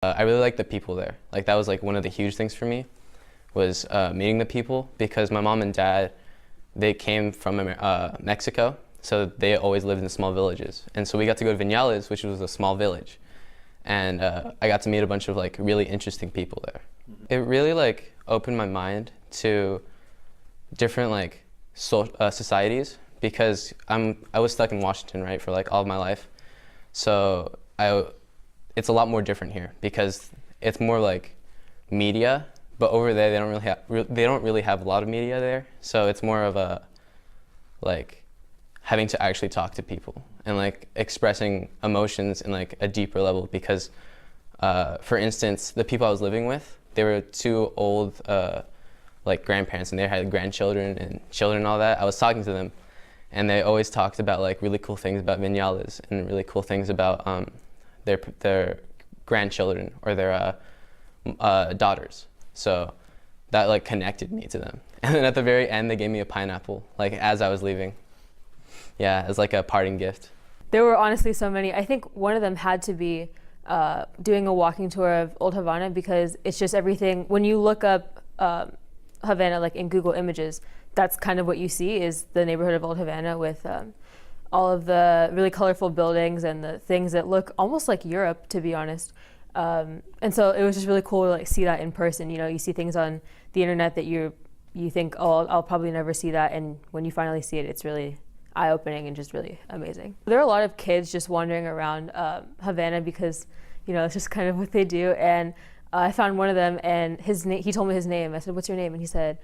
I really like the people there. Like that was like one of the huge things for me was meeting the people, because my mom and dad, they came from Mexico, so they always lived in small villages. And so we got to go to Viñales, which was a small village. And I got to meet a bunch of like really interesting people there. It really like opened my mind to different like societies, because I was stuck in Washington, right, for like all of my life. So it's a lot more different here because it's more like media, but over there they don't really have a lot of media there. So it's more of a like having to actually talk to people and like expressing emotions in like a deeper level, because for instance, the people I was living with, they were two old like grandparents, and they had grandchildren and children and all that. I was talking to them, and they always talked about like really cool things about Viñales and really cool things about their grandchildren or their daughters. So that like connected me to them. And then at the very end, they gave me a pineapple, like as I was leaving. Yeah, as like a parting gift. There were honestly so many. I think one of them had to be doing a walking tour of Old Havana, because it's just everything. When you look up Havana like in Google Images, that's kind of what you see is the neighborhood of Old Havana with all of the really colorful buildings and the things that look almost like Europe, to be honest. And so it was just really cool to like see that in person. You know, you see things on the internet that you think, oh, I'll probably never see that, and when you finally see it, it's really eye-opening and just really amazing. There are a lot of kids just wandering around Havana because, you know, it's just kind of what they do. And I found one of them, and he told me his name. I said, "What's your name?" And he said,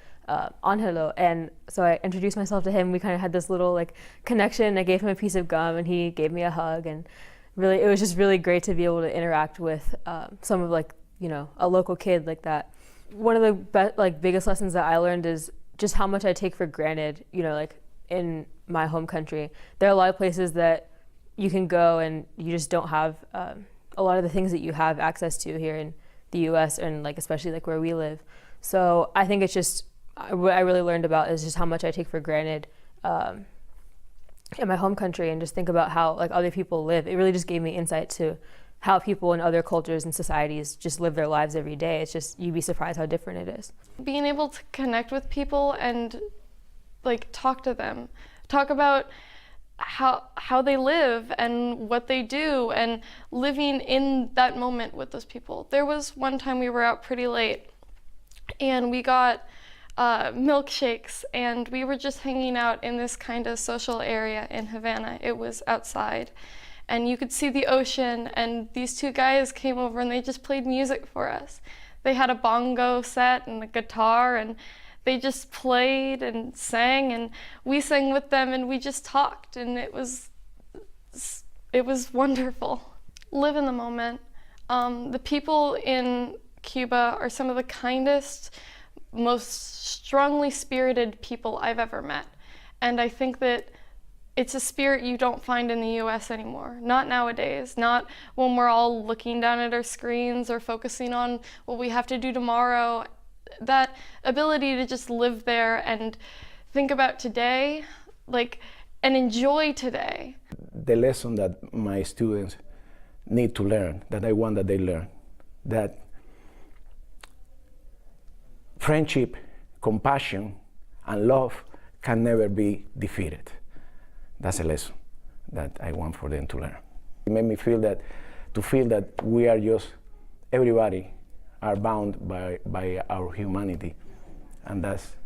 "Angelo." And so I introduced myself to him. We kind of had this little like connection. I gave him a piece of gum, and he gave me a hug. And really, it was just really great to be able to interact with some of like, you know, a local kid like that. One of the biggest lessons that I learned is just how much I take for granted, you know, like in my home country. There are a lot of places that you can go and you just don't have a lot of the things that you have access to here in the US, and like especially like where we live. So I think it's just what I really learned about is just how much I take for granted in my home country, and just think about how like other people live. It really just gave me insight to how people in other cultures and societies just live their lives every day. It's just, you'd be surprised how different it is. Being able to connect with people and like talk to them, talk about how they live and what they do, and living in that moment with those people. There was one time we were out pretty late and we got milkshakes, and we were just hanging out in this kind of social area in Havana. It was outside and you could see the ocean, and these two guys came over and they just played music for us. They had a bongo set and a guitar, and they just played and sang, and we sang with them, and we just talked, and it was wonderful. Live in the moment. The people in Cuba are some of the kindest, most strongly spirited people I've ever met. And I think that it's a spirit you don't find in the US anymore. Not nowadays, not when we're all looking down at our screens or focusing on what we have to do tomorrow. That ability to just live there and think about today, like, and enjoy today. The lesson that my students need to learn, that I want that they learn, that friendship, compassion, and love can never be defeated. That's a lesson that I want for them to learn. It made me feel that we are just, everybody are bound by our humanity, and that's